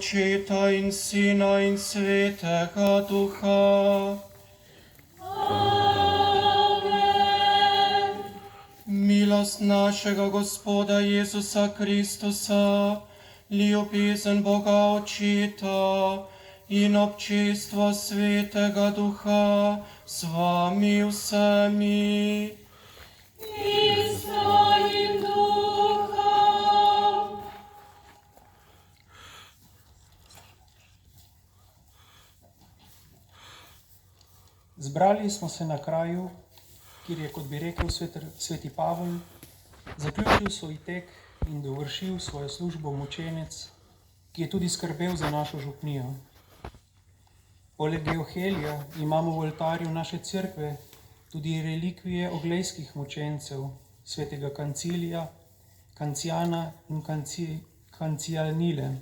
Očeta in Sina in Svetega Duha. Amen. Milost našega Gospoda Jezusa Kristusa, ljubezen Boga Očeta in občestvo Svetega Duha s vami vsemi. In s tvojim duhom. Zbrali smo se na kraju, kjer je, kot bi rekel sveti Pavel, zaključil svoj tek in dovršil svojo službo mučenec, ki je tudi skrbel za našo župnijo. Poleg Evhelija imamo v oltarju naše cerkve tudi relikvije oglejskih mučencev, svetega Kancilija, Kancijana in Kancijanile.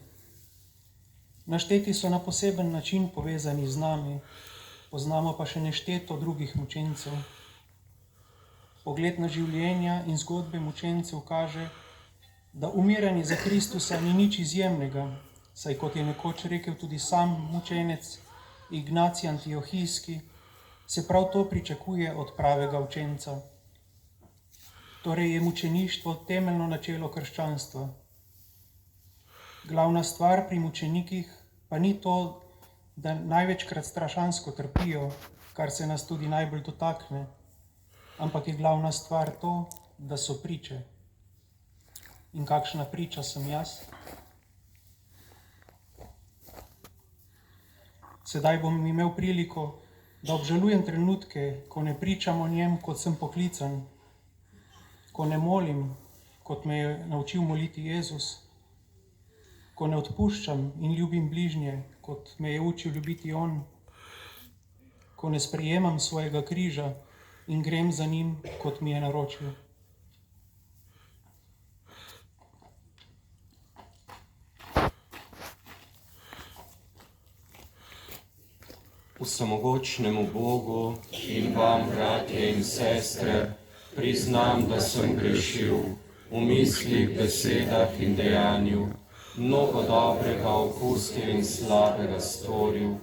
Našteti so na poseben način povezani z nami, poznamo pa še nešteto drugih mučencev. Pogled na življenja in zgodbe mučencev kaže, da umiranje za Kristusa ni nič izjemnega, saj kot je nekoč rekel tudi sam mučenec Ignacij Antiohijski, se prav to pričakuje od pravega učenca. Torej je mučeništvo temeljno načelo krščanstva. Glavna stvar pri mučenikih pa ni to, da največkrat strašansko trpijo, kar se nas tudi najbolj dotakne, ampak je glavna stvar to, da so priče. In kakšna priča sem jaz? Sedaj bom imel priliko, da obžalujem trenutke, ko ne pričam o njem, kot sem poklican, ko ne molim, kot me je naučil moliti Jezus, ko ne odpuščam in ljubim bližnje, kot me je učil ljubiti on, ko ne sprejemam svojega križa in grem za njim, kot mi je naročil. Vsemogočnemu Bogu in vam, bratje in sestre, priznam, da sem grešil v mislih, besedah in dejanju, mnogo dobrega opustil in slabega storil.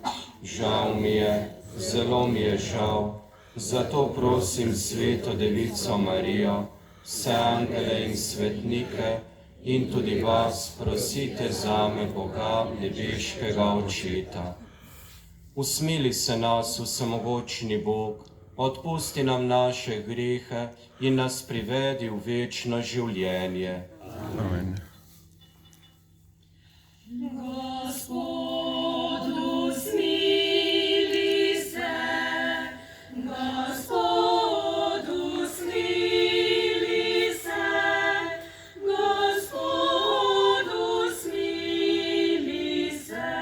Žal mi je, zelo mi je žal, zato prosim Sveto Devico Marijo, vse angele in svetnike in tudi vas prosite zame, Boga, nebeškega Očeta. Usmili se nas, vsemogočni Bog, odpusti nam naše grehe in nas privedi v večno življenje. Amen. Gospodu smili se, Gospodu smili se, Gospodu smili se,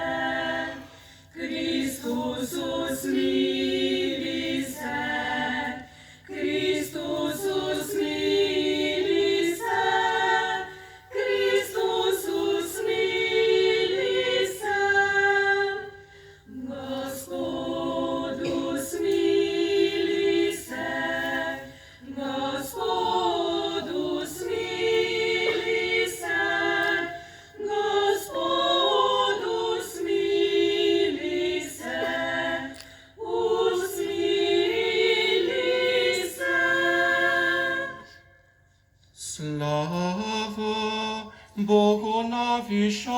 Kristusu smili se, Kristusu smili se, Kristusu smili se, Gospodu smili se, Gospodu smili se, Gospodu smili se, usmili se. Slava Bogu na višavah.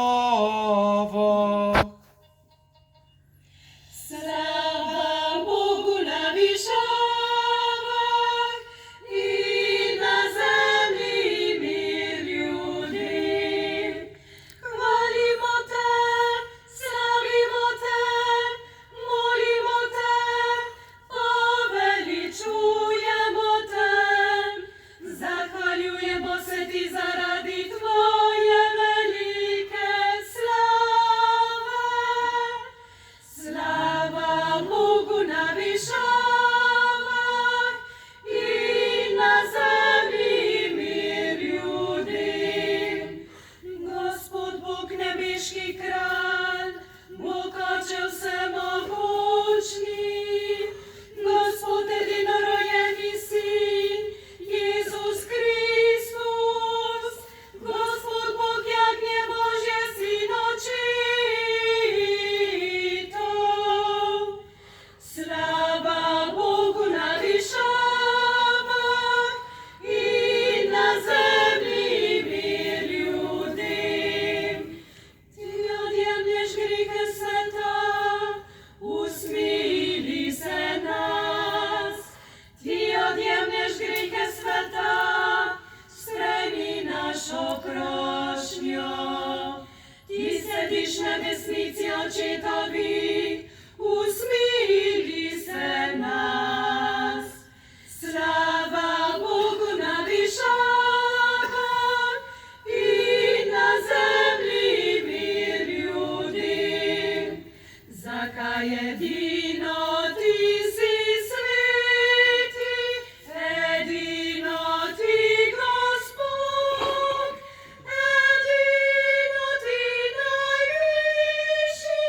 Slava Bogu na višavah in na zemlji mir ljudem. Hvalimo te, slavimo te, molimo te, poveličujemo te. Zahvaljujemo se ti zaradi tvoje velike svetovi, usmili se nas. Slava Bogu na višavah i na zemlji mir ljudem. Zakaj edino ti si sveti, edino ti Gospod, edino ti najvišji,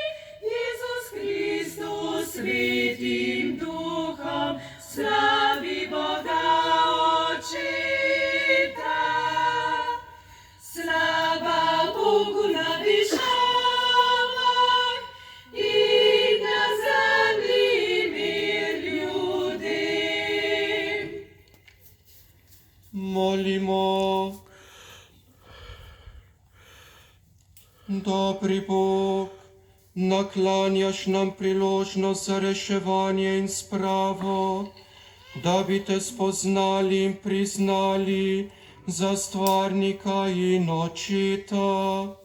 Jezus Kristus, svetim duhom, slavi Boga Očeta. Slava Bogu na višavah i na zemlji mir ljudem. Molimo. Dobri Bog, naklanjaš nam priložnost za reševanje in spravo, da bi te spoznali in priznali za stvarnika in očeta.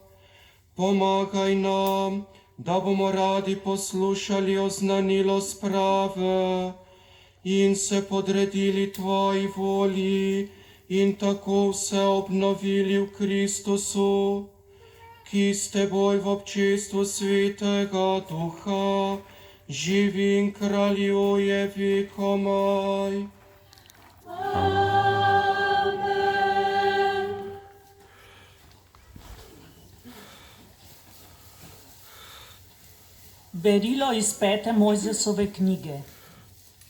Pomagaj nam, da bomo radi poslušali oznanilo sprave in se podredili tvoji volji in tako vse obnovili v Kristusu, ki s teboj v občestvu Svetega Duha živi in kraljuje vekomaj. Amen. Berilo iz 5. Mojzesove knjige.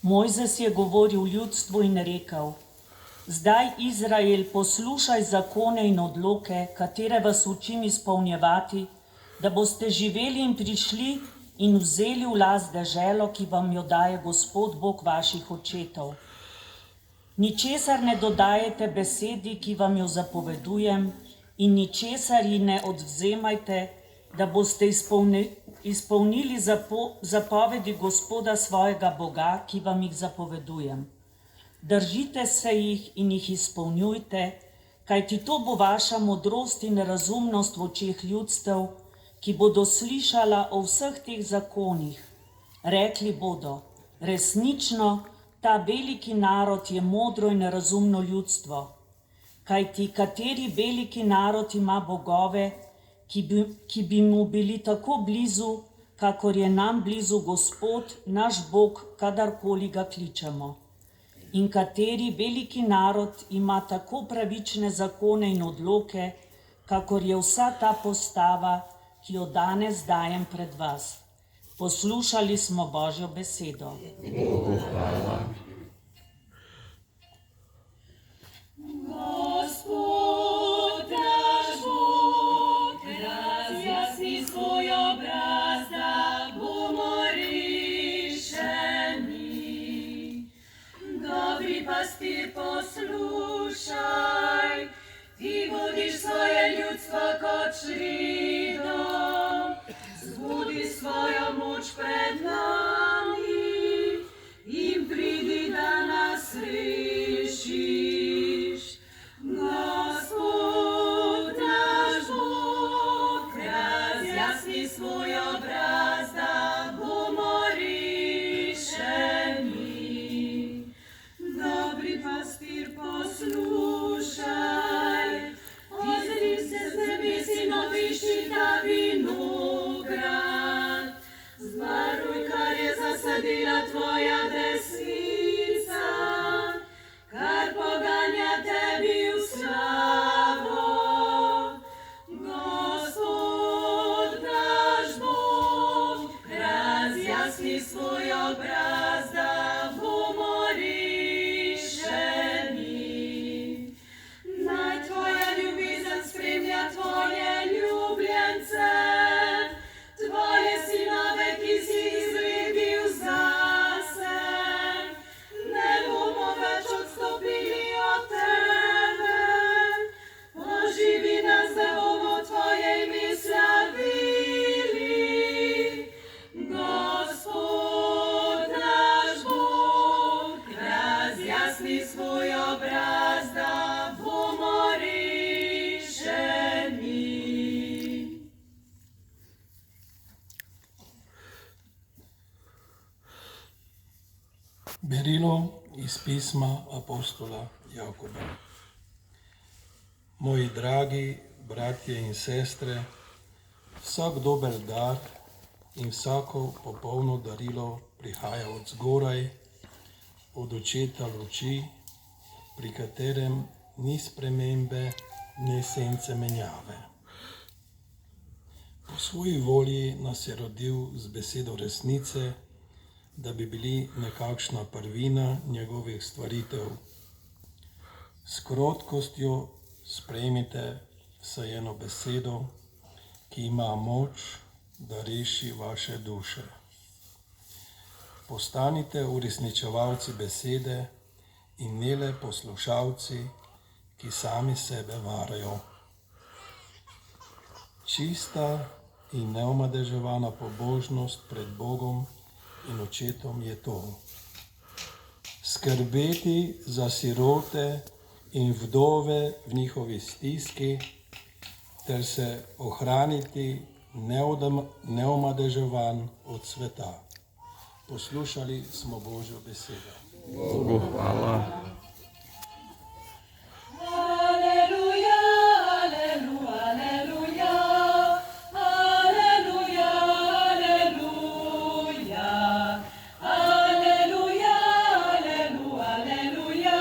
Mojzes je govoril ljudstvu in rekel: Zdaj, Izrael, poslušaj zakone in odloke, katere vas učim izpolnjevati, da boste živeli in prišli in vzeli v last deželo, ki vam jo daje Gospod Bog vaših očetov. Ničesar ne dodajajte besedi, ki vam jo zapovedujem, in ničesar ji ne odvzemajte, da boste izpolnili zapovedi Gospoda svojega Boga, ki vam jih zapovedujem. Držite se jih in jih izpolnjujte, kajti to bo vaša modrost in razumnost v očeh ljudstev, ki bodo slišala o vseh teh zakonih. Rekli bodo: resnično, ta veliki narod je modro in razumno ljudstvo. Kajti kateri veliki narod ima bogove, ki bi mu bili tako blizu, kakor je nam blizu Gospod, naš Bog, kadarkoli ga kličemo. In kateri veliki narod ima tako pravične zakone in odloke, kakor je vsa ta postava, ki jo danes dajem pred vas. Poslušali smo Božjo besedo. Bogu hvala. Gospod naš Bog, razjasni svoj obraz, da bomo rešeni. Dobri pastir, poslušaj, ti vodiš svoje ljudstvo kot žrido. Zbudi svojo moč pred nami in pridi, da nas rešiš. Gospod naš Bog, razjasni svoj obraz, da bomo rešeni. Dobri pastir, poslušaj, ozri se z nebes in obišči ta vinograd. Zvaruj, kar je zasadila tvoja desnica, kar poganja tebi v slavo. Gospod naš Bog, razjasni svoj obraz, da bomo rešeni. Naj tvoja ljubezen spremlja tvoje ljubljence, tvoje sinove, ki si jih izvedel zase. Ne bomo več odstopili od tebe. Oživi nas, da bomo tvoje ime slavili. Gospod Berilo iz pisma apostola Jakoba. Moji dragi bratje in sestre, vsak dober dar in vsako popolno darilo prihaja od zgoraj, od očeta luči, pri katerem ni spremembe, ne sence menjave. Po svoji volji nas je rodil z besedo resnice, da bi bili nekakšna prvina njegovih stvaritev. S krotkostjo sprejmite vsaj eno besedo, ki ima moč, da reši vaše duše. Postanite uresničevalci besede in ne le poslušalci, ki sami sebe varajo. Čista in neomadeževana pobožnost pred Bogom in očetom je to. Skrbeti za sirote in vdove v njihovi stiski, ter se ohraniti neomadeževan od sveta. Poslušali smo Božjo besedo. Bogu hvala. Aleluja, aleluja, aleluja, aleluja, aleluja, aleluja, aleluja, aleluja,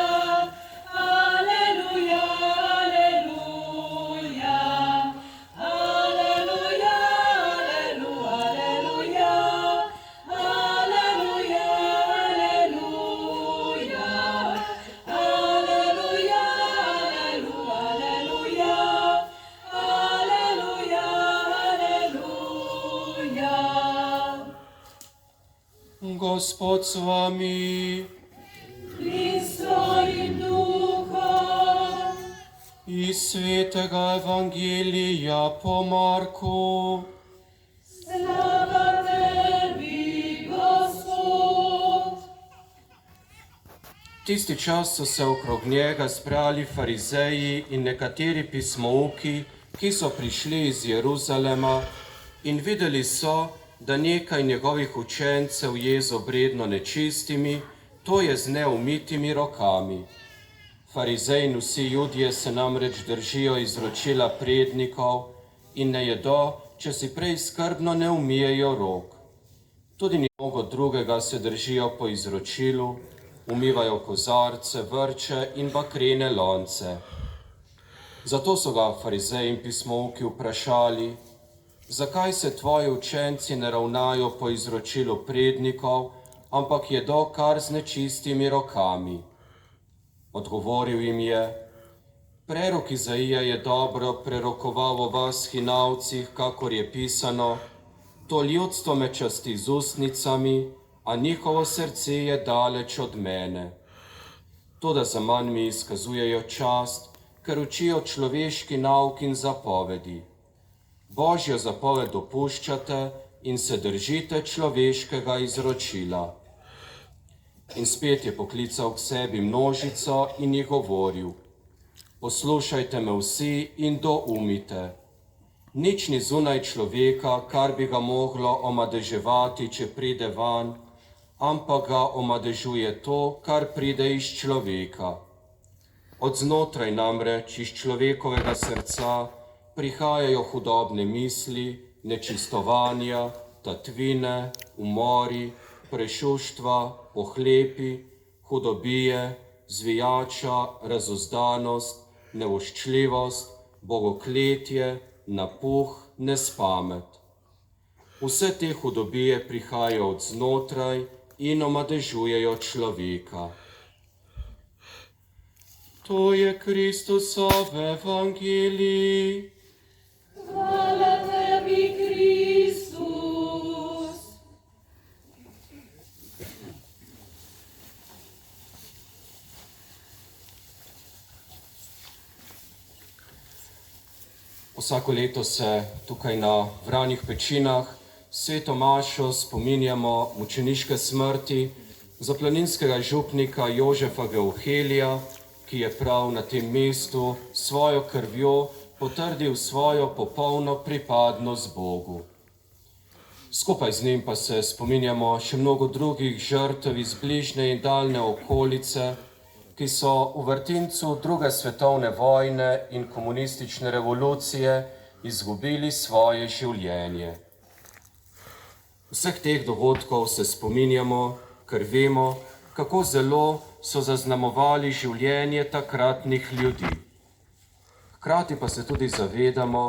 aleluja, aleluja, Gospod s vami. in s tvojim duhom. Iz svetega Evangelija po Marku. Slava tebi, Gospod. Tisti čas so se okrog njega zbrali farizeji in nekateri pismouki, ki so prišli iz Jeruzalema in videli so, da nekaj njegovih učencev je z obredno nečistimi, to je z neumitimi rokami. Farizeji in vsi Judje se namreč držijo izročila prednikov in ne jedo, če si prej skrbno ne umijejo rok. Tudi mnogo drugega se držijo po izročilu, umivajo kozarce, vrče in bakrene lonce. Zato so ga farizeji in pismouki vprašali, zakaj se tvoji učenci ne ravnajo po izročilu prednikov, ampak jedo kar z nečistimi rokami. Odgovoril jim je, prerok Izaija je dobro prerokoval o vas hinavcih, kakor je pisano, to ljudstvo me časti z ustnicami, a njihovo srce je daleč od mene. Toda zaman mi izkazujejo čast, ker učijo človeški nauk in zapovedi. Božjo zapoved dopuščate in se držite človeškega izročila. In spet je poklical k sebi množico in ji govoril, poslušajte me vsi in doumite. Nič ni zunaj človeka, kar bi ga moglo omadeževati, če pride van, ampak ga omadežuje to, kar pride iz človeka. Od znotraj namreč iz človekovega srca prihajajo hudobne misli, nečistovanja, tatvine, umori, prešuštva, pohlepi, hudobije, zvijača, razuzdanost, nevoščljivost, bogokletje, napuh, nespamet. Vse te hudobije prihajajo od znotraj in omadežujejo človeka. To je Kristusov evangelij. Hvala tebi, Kristus. Vsako leto se tukaj na Vranjih pečinah sveto mašo spominjamo mučeniške smrti zaplaninskega župnika Jožefa Geuhelija, ki je prav na tem mestu svojo krvjo potrdil svojo popolno pripadnost Bogu. Skupaj z njim pa se spominjamo še mnogo drugih žrtev iz bližnje in daljne okolice, ki so v vrtincu druge svetovne vojne in komunistične revolucije izgubili svoje življenje. Vseh teh dogodkov se spominjamo, ker vemo, kako zelo so zaznamovali življenje takratnih ljudi. Hkrati pa se tudi zavedamo,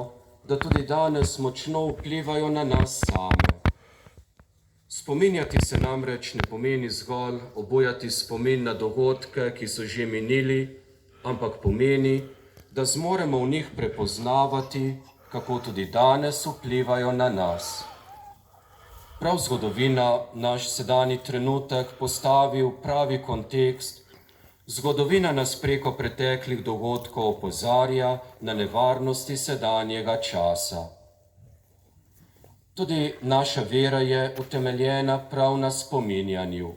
da tudi danes močno vplivajo na nas same. Spominjati se namreč ne pomeni zgolj obujati spomin na dogodke, ki so že minili, ampak pomeni, da zmoremo v njih prepoznavati, kako tudi danes vplivajo na nas. Prav zgodovina naš sedanji trenutek postavi v pravi kontekst. Zgodovina nas preko preteklih dogodkov opozarja na nevarnosti sedanjega časa. Tudi naša vera je utemeljena prav na spominjanju.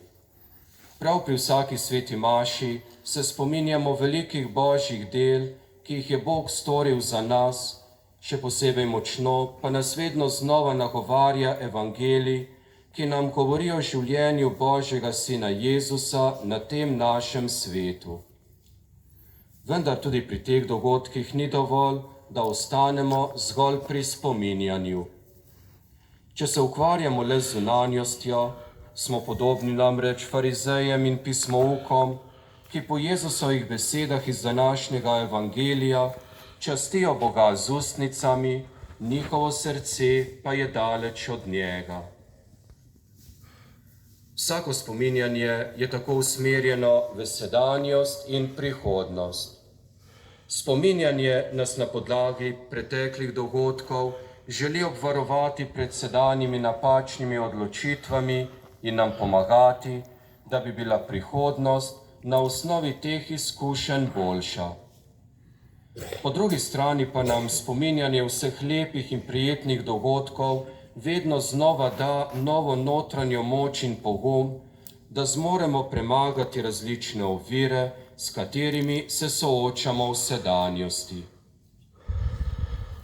Prav pri vsaki sveti maši se spominjamo velikih božjih del, ki jih je Bog storil za nas, še posebej močno pa nas vedno znova nagovarja evangelij, ki nam govori o življenju Božjega Sina Jezusa na tem našem svetu. Vendar tudi pri teh dogodkih ni dovolj, da ostanemo zgolj pri spominjanju. Če se ukvarjamo le z zunanjostjo, smo podobni namreč farizejem in pismoukom, ki po Jezusovih besedah iz današnjega evangelija častijo Boga z ustnicami, njihovo srce pa je daleč od njega. Vsako spominjanje je tako usmerjeno v sedanjost in prihodnost. Spominjanje nas na podlagi preteklih dogodkov želi obvarovati pred sedanjimi napačnimi odločitvami in nam pomagati, da bi bila prihodnost na osnovi teh izkušenj boljša. Po drugi strani pa nam spominjanje vseh lepih in prijetnih dogodkov vedno znova da novo notranjo moč in pogum, da zmoremo premagati različne ovire, s katerimi se soočamo v sedanjosti.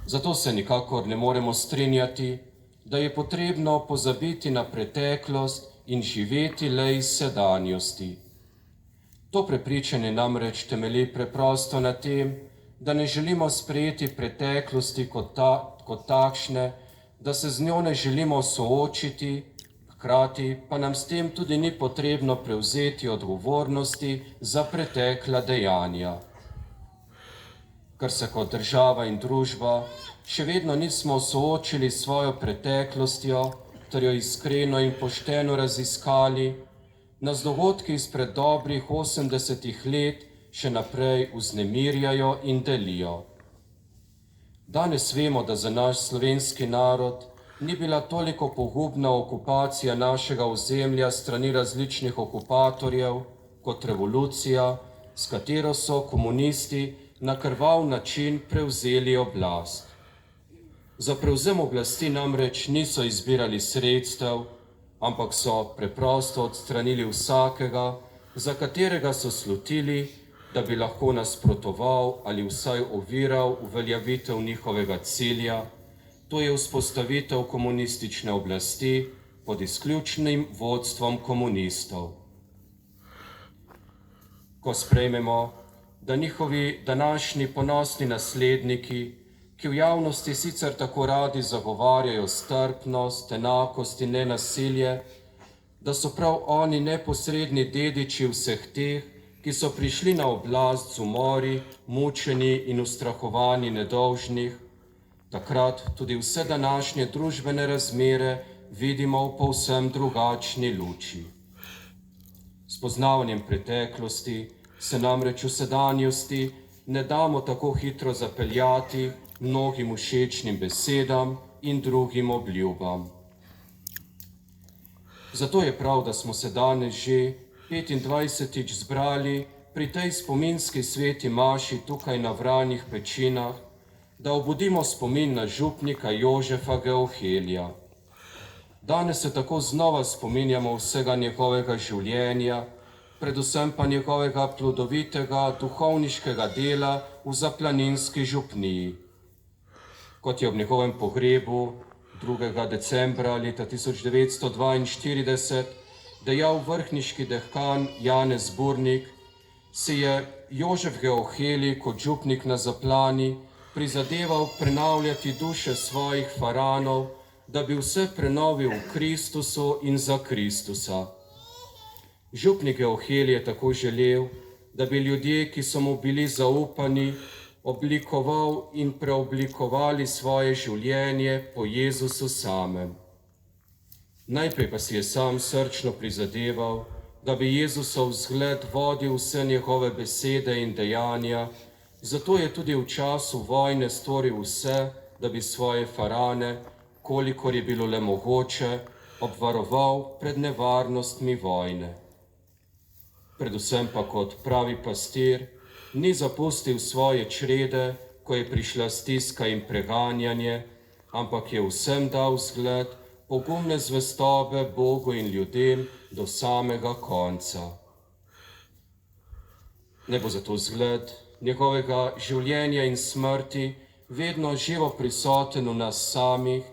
Zato se nikakor ne moremo strinjati, da je potrebno pozabiti na preteklost in živeti le iz sedanjosti. To prepričanje namreč temelji preprosto na tem, da ne želimo sprejeti preteklosti kot takšne, da se z njo ne želimo soočiti, hkrati pa nam s tem tudi ni potrebno prevzeti odgovornosti za pretekla dejanja. Ker se kot država in družba še vedno nismo soočili s svojo preteklostjo, ter jo iskreno in pošteno raziskali, nas dogodki izpred dobrih 80 let še naprej vznemirjajo in delijo. Danes vemo, da za naš slovenski narod ni bila toliko pogubna okupacija našega ozemlja strani različnih okupatorjev kot revolucija, s katero so komunisti na krvav način prevzeli oblast. Za prevzem oblasti namreč niso izbirali sredstev, ampak so preprosto odstranili vsakega, za katerega so slutili, da bi lahko nasprotoval ali vsaj oviral uveljavitev njihovega cilja, to je vzpostavitev komunistične oblasti pod izključnim vodstvom komunistov. Ko sprejmemo, da njihovi današnji ponosni nasledniki, ki v javnosti sicer tako radi zagovarjajo strpnost, enakost in nenasilje, da so prav oni neposredni dediči vseh teh, ki so prišli na oblast z umori, mučeni in ustrahovanji nedolžnih, takrat tudi vse današnje družbene razmere vidimo v povsem drugačni luči. S poznavanjem preteklosti se namreč v sedanjosti ne damo tako hitro zapeljati mnogim všečnim besedam in drugim obljubam. Zato je prav, da smo se danes že 25. zbrali pri tej spominski sveti maši tukaj na Vranjih Pečinah, da obudimo spomin na župnika Jožefa Geohelija. Danes se tako znova spominjamo vsega njegovega življenja, predvsem pa njegovega plodovitega duhovniškega dela v Zaplaninski župniji. Kot je ob njegovem pogrebu 2. decembra leta 1942 dejal vrhniški dekan Janez Burnik, si je Jožef Geoheli kot župnik na Zaplani prizadeval prenavljati duše svojih faranov, da bi vse prenovil v Kristusu in za Kristusa. Župnik Geoheli je tako želel, da bi ljudje, ki so mu bili zaupani, oblikoval in preoblikovali svoje življenje po Jezusu samem. Najprej pa si je sam srčno prizadeval, da bi Jezusov vzgled vodil vse njegove besede in dejanja, zato je tudi v času vojne storil vse, da bi svoje farane, kolikor je bilo le mogoče, obvaroval pred nevarnostmi vojne. Predvsem pa kot pravi pastir ni zapustil svoje črede, ko je prišla stiska in preganjanje, ampak je vsem dal vzgled pogumne zvestobe Bogu in ljudem do samega konca. Ne bo zato vzgled njegovega življenja in smrti vedno živo prisoten v nas samih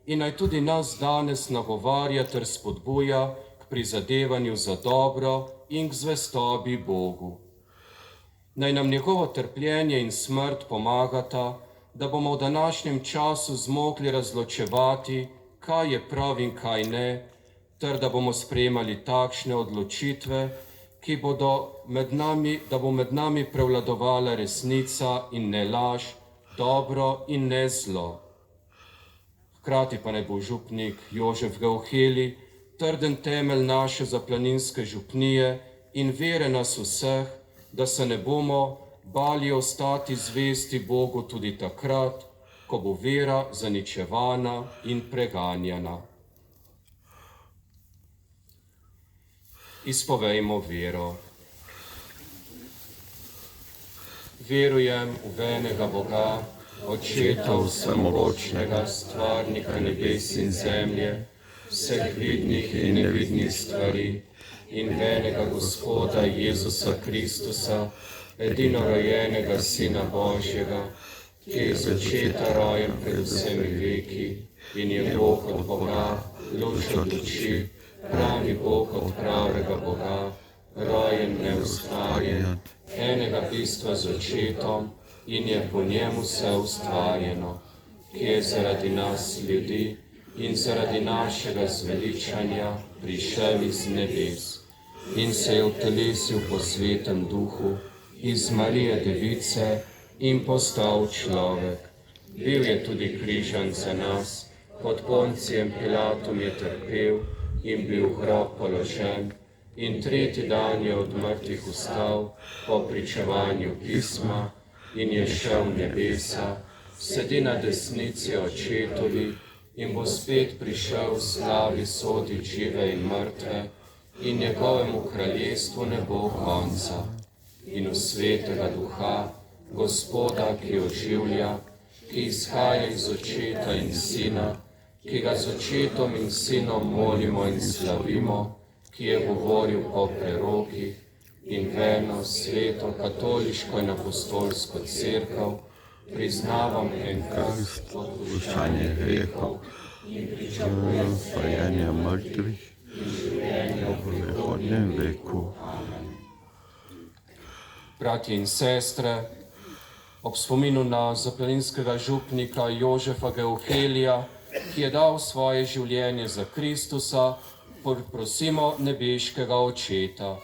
in naj tudi nas danes nagovarja ter spodbuja k prizadevanju za dobro in k zvestobi Bogu. Naj nam njegovo trpljenje in smrt pomagata, da bomo v današnjem času zmogli razločevati, kaj je prav in kaj ne, ter da bomo sprejemali takšne odločitve, da bo med nami prevladovala resnica in ne laž, dobro in ne zlo. Hkrati pa naj bo župnik Jožef Geoheli trden temelj naše zaplaninske župnije in vere nas vseh, da se ne bomo bali ostati zvesti Bogu tudi takrat, ko bo vera zaničevana in preganjana. Izpovejmo vero. Verujem v enega Boga, Očeta vsemogočnega, stvarnika nebes in zemlje, vseh vidnih in nevidnih stvari, in v enega Gospoda Jezusa Kristusa, edinorojenega Sina Božjega, ki je z očeta rojen pred vsemi veki in je Bog od Boga, luč od luči, pravi Bog od pravega Boga, rojen neustvarjen, enega bistva z očetom in je po njemu vse ustvarjeno, ki je zaradi nas ljudi in zaradi našega zveličanja prišel iz nebes in se je utelesil po svetem duhu iz Marije Device in postal človek. Bil je tudi križan za nas, pod Poncijem Pilatom je trpel in bil v grob položen in tretji dan je od mrtvih vstal po pričevanju pisma in je šel v nebesa, sedi na desnici očetovi in bo spet prišel v slavi sodit žive in mrtve in njegovemu kraljestvu ne bo konca. In v svetega duha, Gospoda, ki oživlja, ki izhaja iz očeta in sina, ki ga z očetom in sinom molimo in slavimo, ki je govoril po prerokih in verno, sveto, katoliško in apostolsko cerkev, priznavam en krst, odpuščanje grehov in pričakujem vstajenje mrtvih in življenje v prihodnjem veku. Bratje in sestre, ob spominu na zaplaninskega župnika Jožefa Geohelija, ki je dal svoje življenje za Kristusa, prosimo nebeškega Očeta,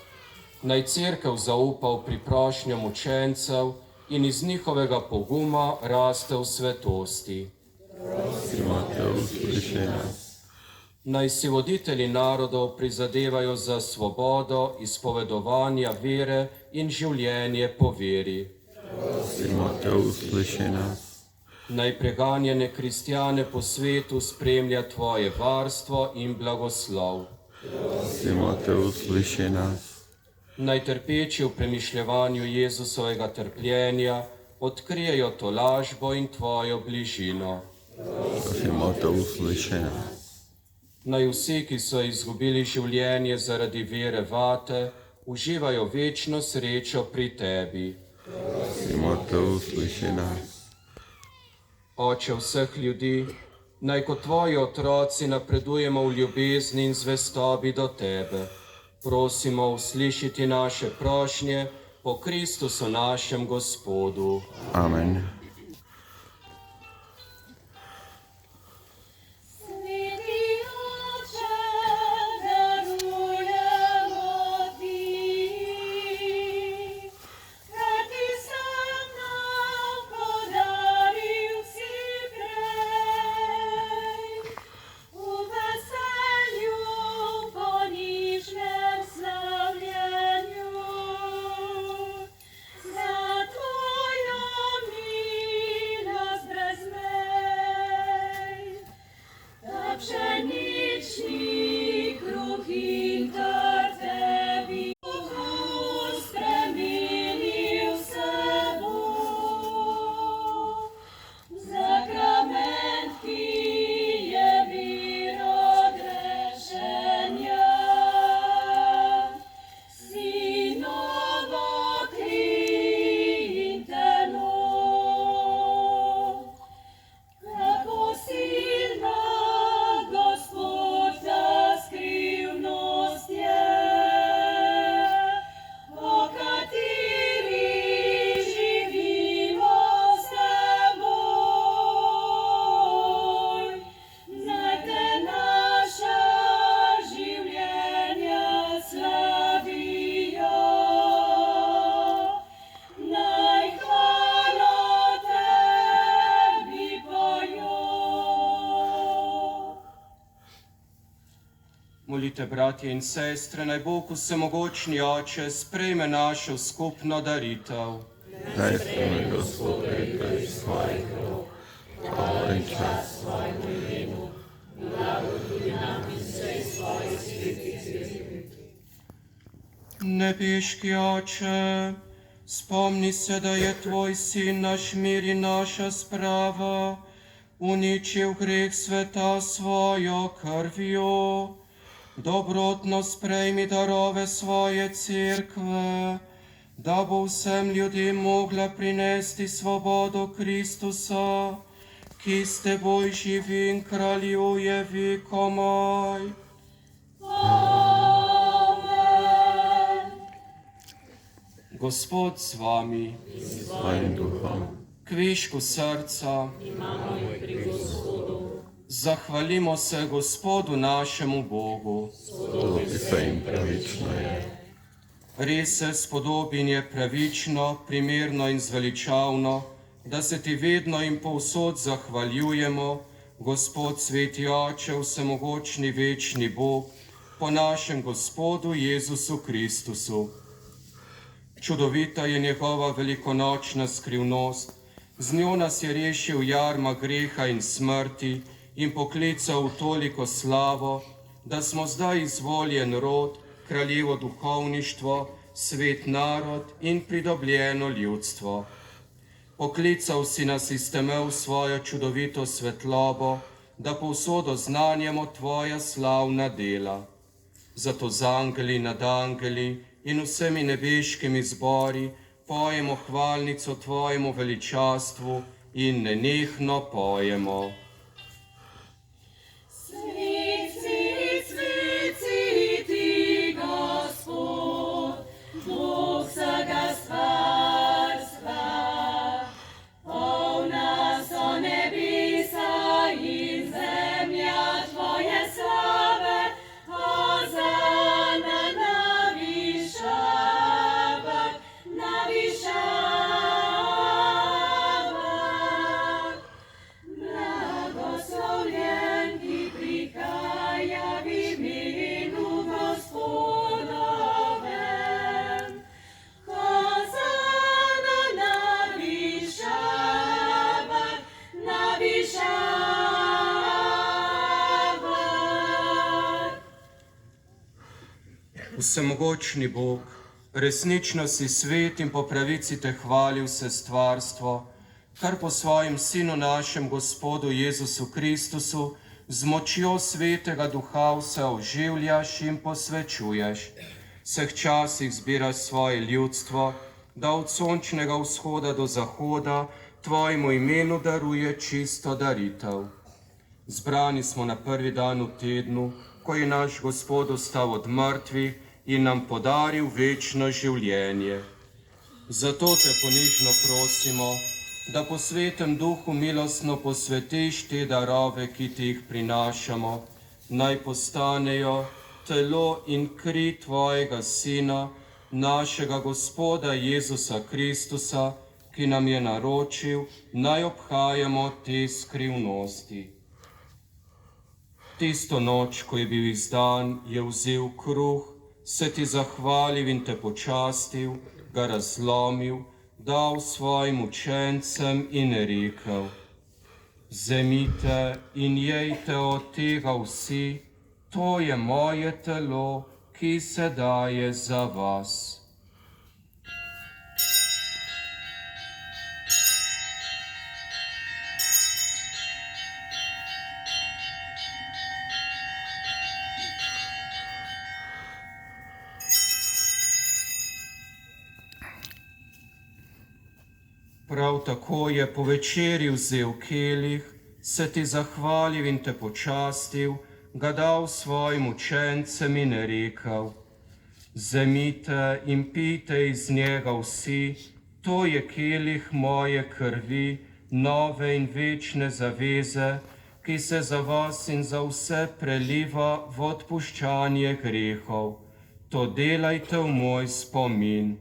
naj cerkev zaupa v priprošnjam učencev in iz njihovega poguma raste v svetosti. Prosimo te, usliši nas. Naj si voditelji narodov prizadevajo za svobodo izpovedovanja vere in življenje po veri. Prosimo te, usliši nas. Naj preganjene kristjane po svetu spremlja tvoje varstvo in blagoslov. Prosimo te, usliši nas. Naj trpeči v premišljevanju Jezusovega trpljenja odkrijejo tolažbo in tvojo bližino. Prosimo te, usliši nas. Naj vsi, ki so izgubili življenje zaradi vere vate, uživajo večno srečo pri tebi. Prosimo te, usliši nas. Oče vseh ljudi, Naj kot tvoji otroci napredujemo v ljubezni in zvestobi do tebe. Prosimo, uslišiti naše prošnje po Kristusu našem Gospodu. Amen. Sveti Oče, darujemo ti, kar ti sam nam podaril si prej, v veselju po nižnem slavljenju, za tvojo milost brez mej. Ta pšenični kruh in dar tebi spremenil seboj. Zakrament, ki je vir odrešenja, sinovo kri in telo. Kako silna, Gospod, ta skrivnost je, o kateri živimo s teboj. Naj te naša življenja slavijo, naj hvalo tebi pojo. Molite, bratje in sestre, naj Bog vsemogočni Oče sprejme našo skupno daritev. Daj se mi, Gospod, iz svojih rok, hvala in čas svojemu imenu, blago tudi nam in vsej svoji sveti cerkvi. Nebeški Oče, spomni se, da je tvoj sin naš mir in naša sprava uničil greh sveta svojo krvjo. Dobrotno sprejmi darove svoje cerkve, da bo vsem ljudem mogla prinesti svobodo Kristusa, ki s teboj živi in kraljuje vekomaj. Amen. Gospod z vami, S tvojim duhom, kvišku srca, zahvalimo se Gospodu našemu Bogu. tudi se jim pravično je. Res se spodobi in je pravično, primerno in zveličavno, da se ti vedno in povsod zahvaljujemo, Gospod sveti Oče, vsemogočni večni Bog, po našem Gospodu Jezusu Kristusu. Čudovita je njegova velikonočna skrivnost, z njo nas je rešil jarma greha in smrti in poklical v toliko slavo, da smo zdaj izvoljen rod, kraljevo duhovništvo, svet narod in pridobljeno ljudstvo. Poklical si nas iz teme v svojo čudovito svetlobo, da povsod oznanjamo tvoja slavna dela. Zato z angeli nad angeli in vsemi nebeškimi zbori pojemo hvalnico tvojemu veličastvu in nenehno pojemo. Svet, svet, svet si ti, Gospod, Bog vsega stvarstva. Polna so nebesa in zemlja tvoje slave, hozana na višavah, na višavah. Blagoslovljen, ki prihaja v imenu Gospodovem. Hozana na višavah, na višavah. Vsemogočni Bog, resnično si svet in po pravici te hvali vse stvarstvo, kar po svojem Sinu našem Gospodu Jezusu Kristusu z močjo Svetega Duha vse oživljaš in posvečuješ. Vseh časih zbiraš svoje ljudstvo, da od sončnega vzhoda do zahoda tvojemu imenu daruje čisto daritev. Zbrani smo na prvi dan v tednu, ko je naš Gospod vstal od mrtvih in nam podaril večno življenje. Zato te ponižno prosimo, da po Svetem Duhu milostno posvetiš te darove, ki ti jih prinašamo, naj postanejo telo in kri tvojega Sina, našega Gospoda Jezusa Kristusa, ki nam je naročil, naj obhajamo te skrivnosti. Tisto noč, ko je bil izdan, je vzel kruh, se ti zahvalil in te počastil, ga razlomil, dal svojim učencem in rekel: Vzemite in jejte od tega vsi, to je moje telo, ki se daje za vas. Prav tako je po večerji vzel kelih, se ti zahvalil in te počastil, ga dal svojim učencem in rekel: Vzemite in pijte iz njega vsi, to je kelih moje krvi, nove in večne zaveze, ki se za vas in za vse preliva v odpuščanje grehov. To delajte v moj spomin.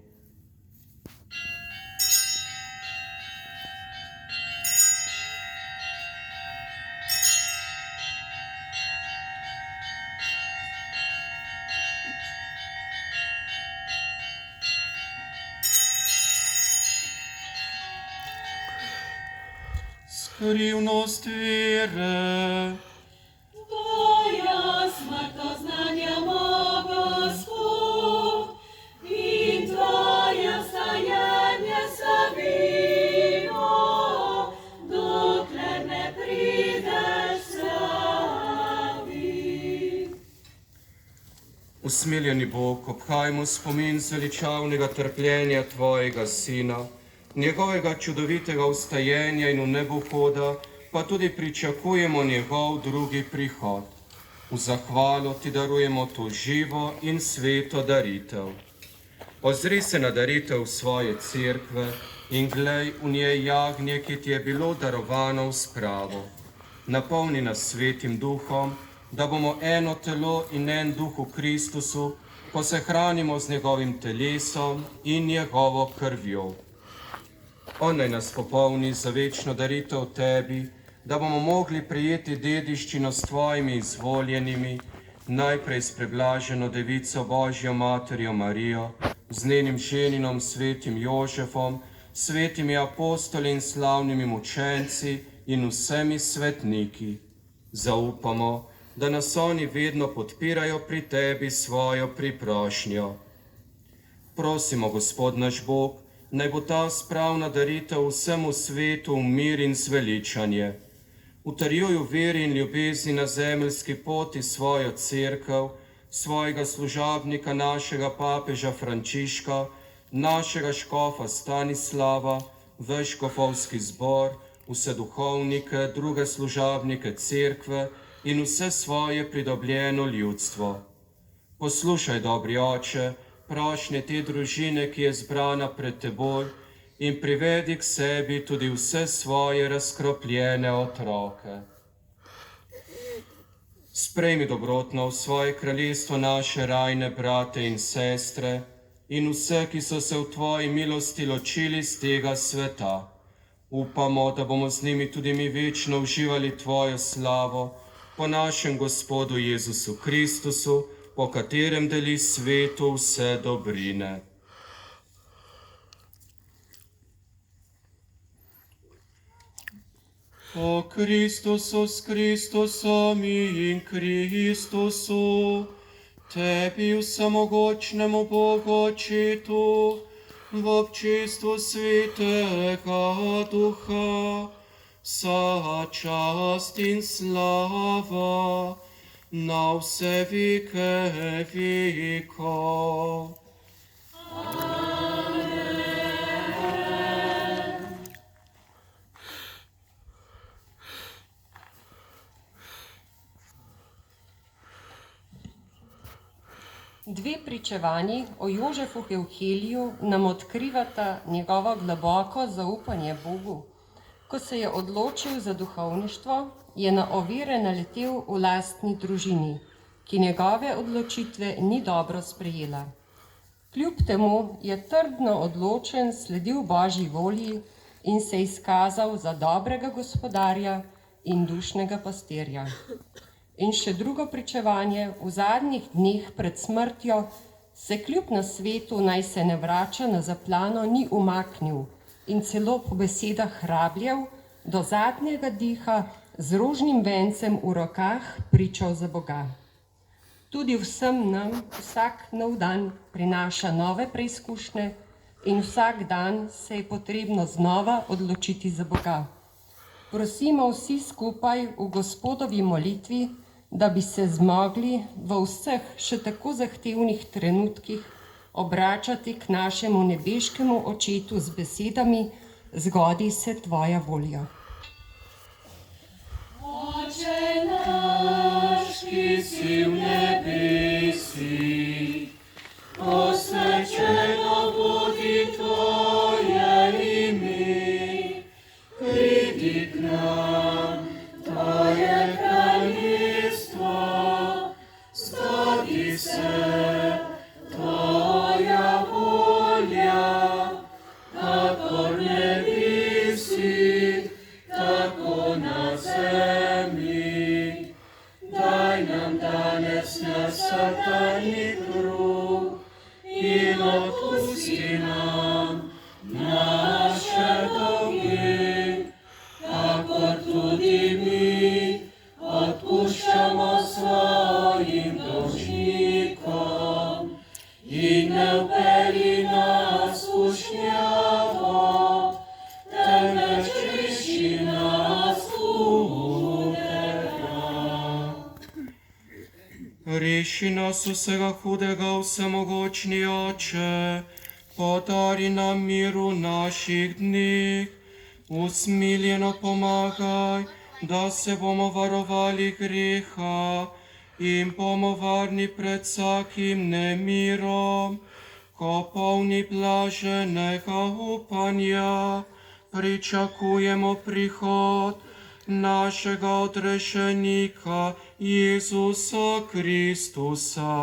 Skrivnost vere. Tvoja smrtno znanjamo, Gospod, in tvoje vstajanje slavimo, dokler ne prideš slavi. Usmiljeni Bog, obhajmo spomin zveličavnega trpljenja tvojega Sina, njegovega čudovitega vstajenja in v nebohoda, pa tudi pričakujemo njegov drugi prihod. V zahvalo ti darujemo to živo in sveto daritev. Ozri se na daritev svoje cerkve in glej v njej jagnje, ki ti je bilo darovano v spravo. Napolni nas Svetim Duhom, da bomo eno telo in en duh v Kristusu, ko se hranimo z njegovim telesom in njegovo krvjo. On naj nas popolni za večno daritev tebi, da bomo mogli prijeti dediščino s tvojimi izvoljenimi, najprej s preblaženo Devico Božjo Materjo Marijo, z njenim ženinom svetim Jožefom, svetimi apostoli in slavnimi mučenci in vsemi svetniki. Zaupamo, da nas oni vedno podpirajo pri tebi svojo priprošnjo. Prosimo, Gospod naš Bog, naj bo ta spravna daritev vsemu svetu v mir in zveličanje. Utrjuj v veri in ljubezni na zemeljski poti svojo cerkev, svojega služabnika, našega papeža Frančiška, našega škofa Stanislava, vaš škofovski zbor, vse duhovnike, druge služabnike cerkve in vse svoje pridobljeno ljudstvo. Poslušaj, dobri oče, prošnje te družine, ki je zbrana pred teboj, in privedi k sebi tudi vse svoje razkropljene otroke. Sprejmi dobrotno v svoje kraljestvo naše rajne brate in sestre in vse, ki so se v tvoji milosti ločili z tega sveta. Upamo, da bomo z njimi tudi mi večno uživali tvojo slavo po našem Gospodu Jezusu Kristusu, po katerem deli svetu vse dobrine. O Kristusu s Kristusom in Kristusu, tebi vsemogočnemu Bogu Očetu, v občestvu Svetega Duha, vsa čast in slava na vse veke vekov. Dve pričevanji o Jožefu Evheliju nam odkrivata njegovo globoko zaupanje Bogu. Ko se je odločil za duhovništvo, je na ovire naletel v lastni družini, ki njegove odločitve ni dobro sprejela. Kljub temu je trdno odločen sledil Božji volji in se izkazal za dobrega gospodarja in dušnega pastirja. In še drugo pričevanje, v zadnjih dneh pred smrtjo se kljub nasvetu naj se ne vrača na zaplano ni umaknil in celo po besedah rabljev do zadnjega diha z rožnim vencem v rokah pričal za Boga. Tudi vsem nam vsak nov dan prinaša nove preizkušnje in vsak dan se je potrebno znova odločiti za Boga. Prosimo vsi skupaj v Gospodovi molitvi, da bi se zmogli v vseh še tako zahtevnih trenutkih obračati k našemu nebeškemu Očetu z besedami: zgodi se tvoja volja. Oče naš, ki si v nebesih, posvečeno bodi tvoje ime, pridi k nam, tvoje kraljestvo, zgodi se tvoja volja, kakor v nebesih, tako na zemlji. Daj nam danes naš vsakdanji kruh in odpusti nam naše dolge, kakor tudi mi odpuščamo svojim dolžnikom. In ne vpelji nas v skušnjavo, temveč reši nas hudega. Reši nas vsega hudega, vsemogočni Oče, podari nam mir v naših dneh, usmiljeno pomagaj, da se bomo varovali greha in bomo varni pred vsakim nemirom, ko polni blaženega upanja pričakujemo prihod našega odrešenika Jezusa Kristusa.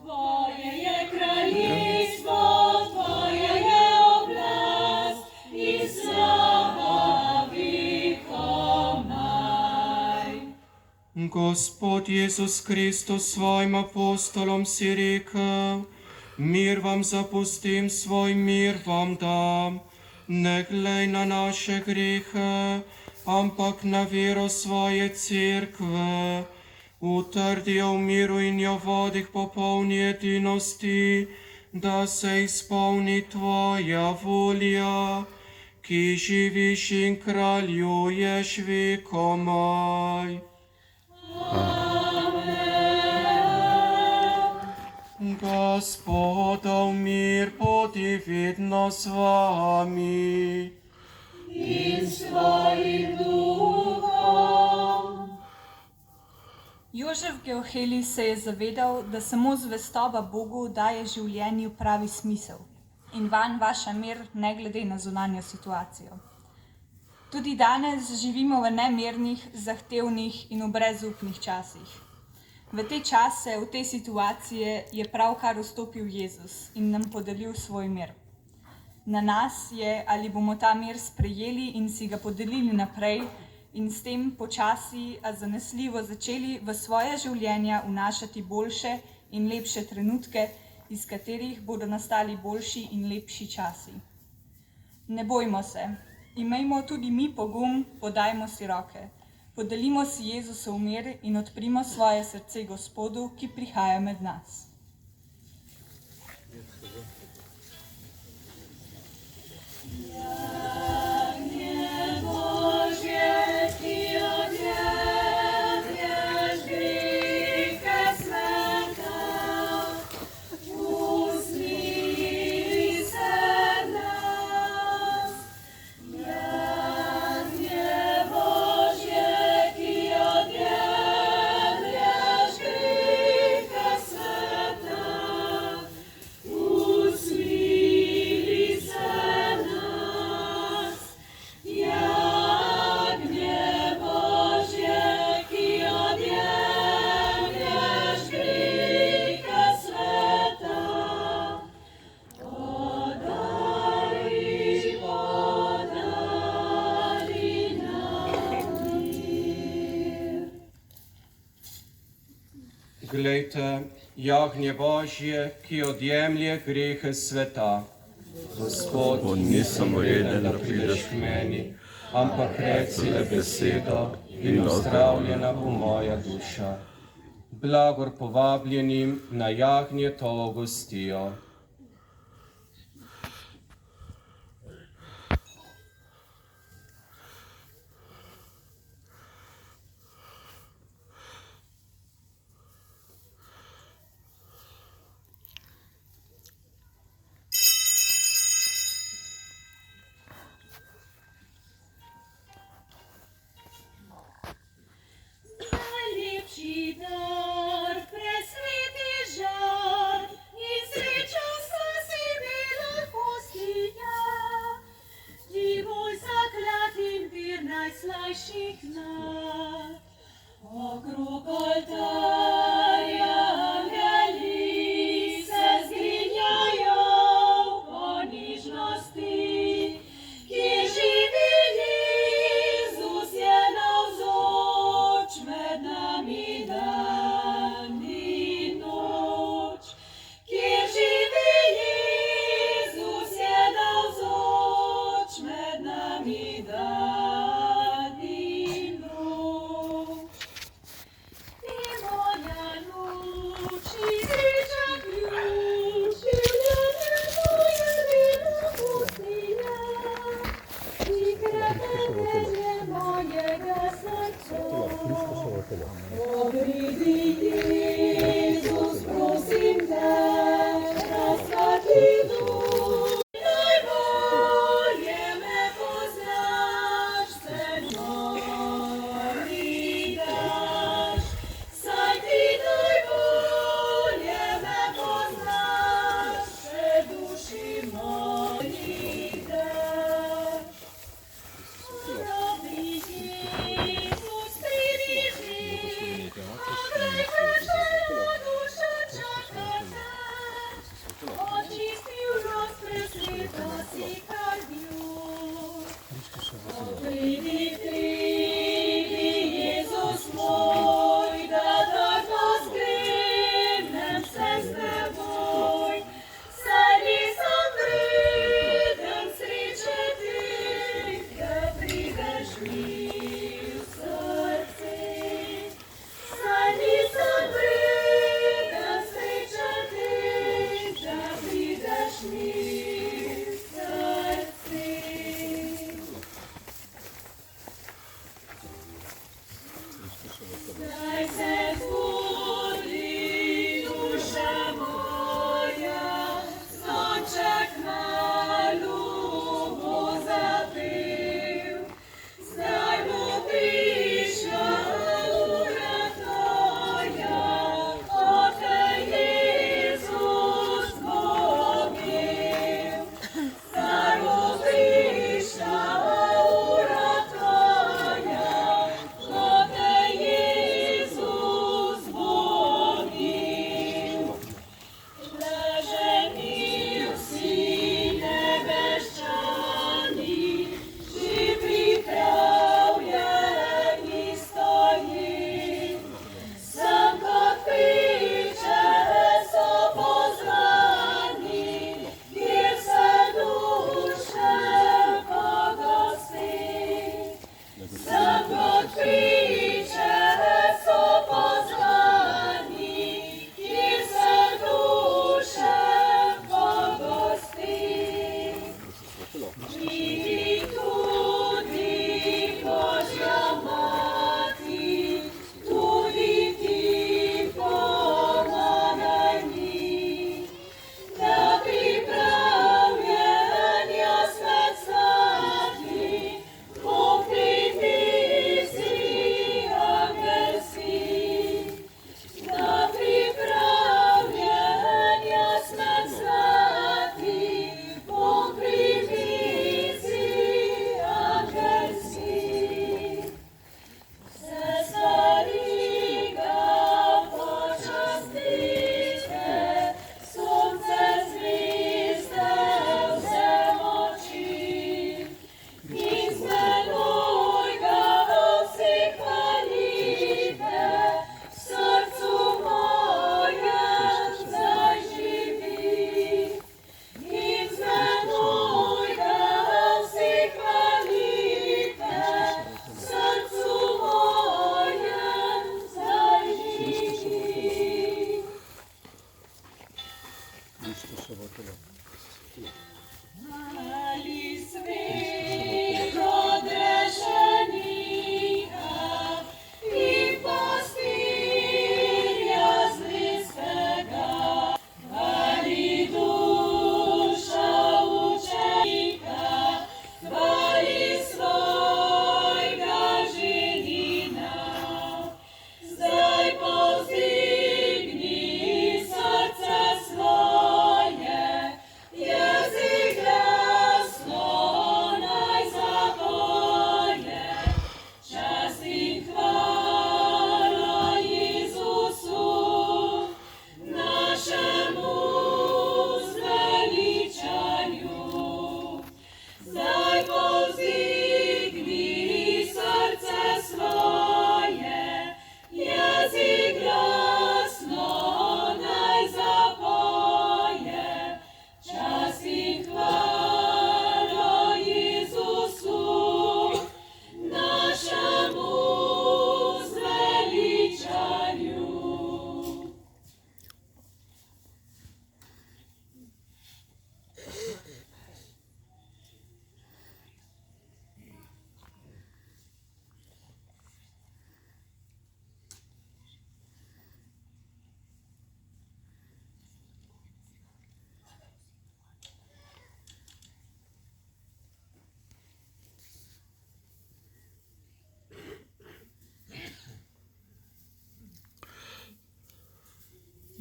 Tvoje je kraljestvo, tvoja je oblast in slava vekomaj. Gospod Jezus Kristus svojim apostolom si rekel: mir vam zapustim, svoj mir vam dam. Ne glej na naše grehe, ampak na vero svoje cerkve. Utrdi jo v miru in jo vodi k popolni edinosti, da se izpolni tvoja volja, ki živiš in kraljuješ vekomaj. Gospodov mir bodi vedno z vami. In s tvojim duhom. Jožef Evhelij se je zavedal, da samo zvestoba Bogu daje življenju pravi smisel in vanj vaša mir ne glede na zunanjo situacijo. Tudi danes živimo v nemirnih, zahtevnih in v brezupnih časih. V te čase, v te situacije je pravkar vstopil Jezus in nam podelil svoj mir. Na nas je, ali bomo ta mir sprejeli in si ga podelili naprej in s tem počasi, a zanesljivo začeli v svoje življenja vnašati boljše in lepše trenutke, iz katerih bodo nastali boljši in lepši časi. Ne bojmo se, imejmo tudi mi pogum, podajmo si roke. Podelimo si Jezusov mir in odprimo svoje srce Gospodu, ki prihaja med nas. Sveta Poglejte, jagnje Božje, ki odjemlje grehe sveta. Gospod, nisem vreden, da prideš k meni, ampak reci le besedo in ozdravljena bo moja duša. Blagor povabljenim na jagnje to gostijo. Najlepši dar, presveti žar in sreča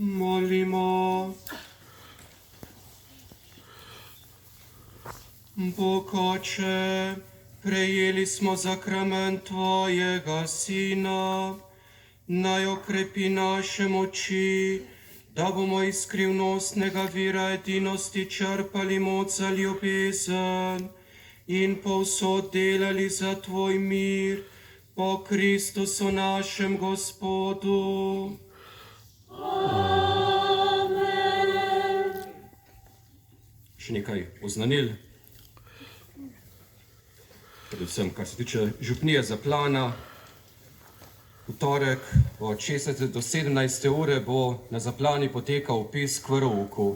Molimo. Bog Oče, prejeli smo zakrament Tvojega Sina, naj okrepi naše moči, da bomo iz skrivnostnega vira edinosti črpali moč za ljubezen in povsod delali za Tvoj mir, po Kristusu našem Gospodu. Še nekaj oznanil, predvsem kar se tiče župnije Zaplana. V torek od 16. do 17. ure bo na Zaplani potekal vpis k verouku.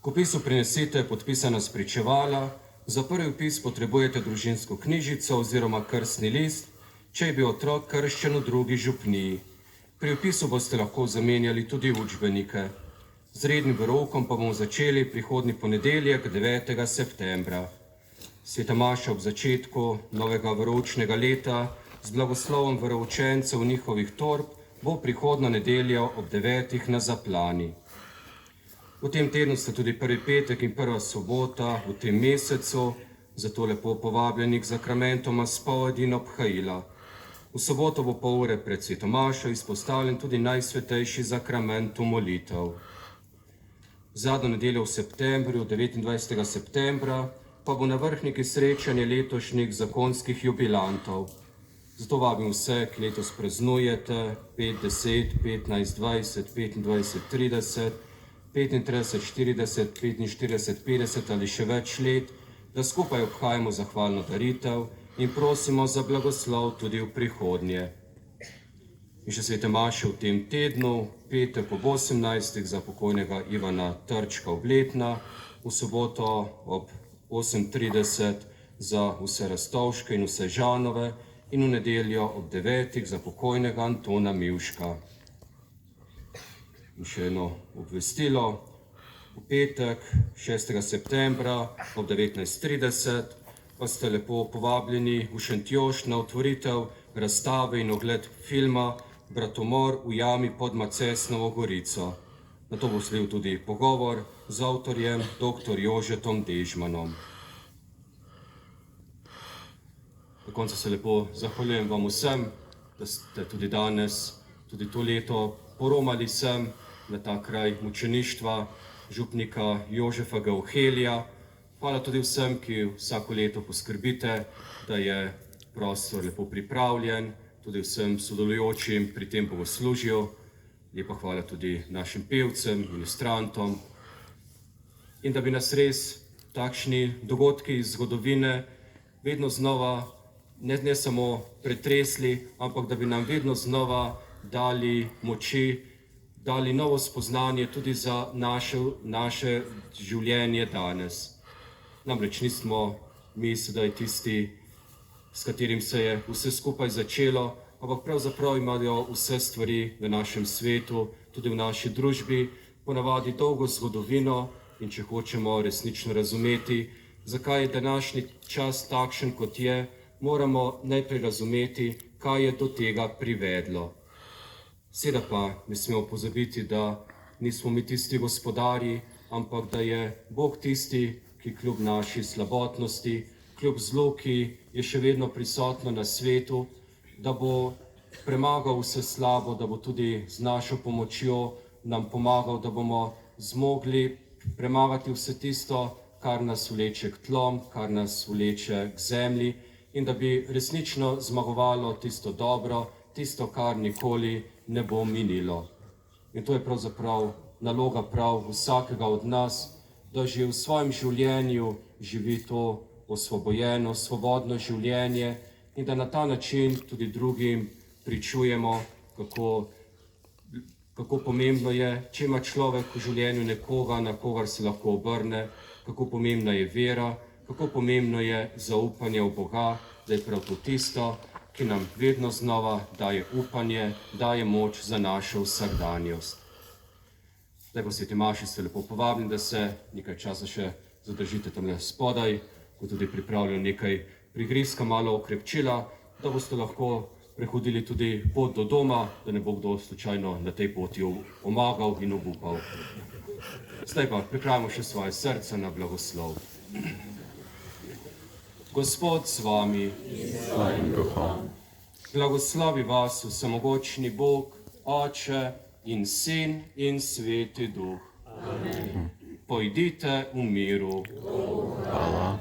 K vpisu prinesite podpisana spričevala, za prvi vpis potrebujete družinsko knjižico oziroma krstni list, če je bil otrok krščen v drugi župniji. Pri vpisu boste lahko zamenjali tudi učbenike. Z rednim veroukom pa bomo začeli prihodnji ponedeljek 9. septembra. Sveta maša ob začetku novega veroučnega leta z blagoslovom veroučencev njihovih torb bo prihodnjo nedeljo ob 9. na Zaplani. V tem tednu sta tudi prvi petek in prva sobota v tem mesecu, zato lepo povabljeni k zakramentoma spovedi in obhajila. V soboto bo pol ure pred sveto mašo izpostavljen tudi najsvetejši zakrament molitev. Zadnjo nedeljo v septembru, 29. septembra, pa bo na Vrhniki srečanje letošnjih zakonskih jubilantov. Zato vabim vse, ki letos praznujete 5, 10, 15, 20, 25, 30, 35, 40, 45, 50 ali še več let, da skupaj obhajamo zahvalno daritev in prosimo za blagoslov tudi v prihodnje. In še svete maše v tem tednu, petek ob 18. za pokojnega Ivana Trčka obletna, v soboto ob 8:30 za vse Rastovške in vse Žanove in v nedeljo ob 9. za pokojnega Antona Mivška. In še eno obvestilo, v petek 6. septembra ob 19:30 pa ste lepo povabljeni v Šentjošt na otvoritev razstave in ogled filma Bratomor v jami pod Macesnovo Gorico. Na to bo sledil tudi pogovor z avtorjem dr. Jožetom Dežmanom. Na koncu se lepo zahvaljujem vam vsem, da ste tudi danes, tudi to leto poromali sem na ta kraj mučeništva župnika Jožefa Geuhelija. Hvala tudi vsem, ki vsako leto poskrbite, da je prostor lepo pripravljen, tudi vsem sodelujočim pri tem bogoslužju. Lepa hvala tudi našim pevcem, ministrantom. In da bi nas res takšni dogodki iz zgodovine vedno znova ne samo pretresli, ampak da bi nam vedno znova dali moči, dali novo spoznanje tudi za naše življenje danes. Namreč nismo mi sedaj tisti, s katerim se je vse skupaj začelo, ampak pravzaprav imajo vse stvari v našem svetu, tudi v naši družbi, ponavadi dolgo zgodovino in če hočemo resnično razumeti, zakaj je današnji čas takšen, kot je, moramo najprej razumeti, kaj je do tega privedlo. Seveda pa ne smemo pozabiti, da nismo mi tisti gospodarji, ampak da je Bog tisti, ki kljub naši slabotnosti, kljub zlu, ki je še vedno prisotno na svetu, da bo premagal vse slabo, da bo tudi z našo pomočjo nam pomagal, da bomo zmogli premagati vse tisto, kar nas vleče k tlom, kar nas vleče k zemlji in da bi resnično zmagovalo tisto dobro, tisto, kar nikoli ne bo minilo. In to je pravzaprav naloga prav vsakega od nas, da že v svojem življenju živi to osvobojeno, svobodno življenje in da na ta način tudi drugim pričujemo, kako pomembno je, če ima človek v življenju nekoga, na kogar se lahko obrne, kako pomembna je vera, kako pomembno je zaupanje v Boga, da je prav to tisto, ki nam vedno znova daje upanje, daje moč za našo vsakdanjost. Zdaj pa sveti maši ste lepo povabljeni, da se nekaj časa še zadržite tamle spodaj, ko tudi pripravljajo nekaj prigrizka, malo okrepčila, da boste lahko prehodili tudi pot do doma, da ne bo kdo slučajno na tej poti omagal in obupal. Zdaj pa pripravimo še svoje srce na blagoslov. Gospod z vami, blagoslovi vas vsemogočni Bog, Oče in Sin in Sveti Duh. Pojdite v miru. Hvala.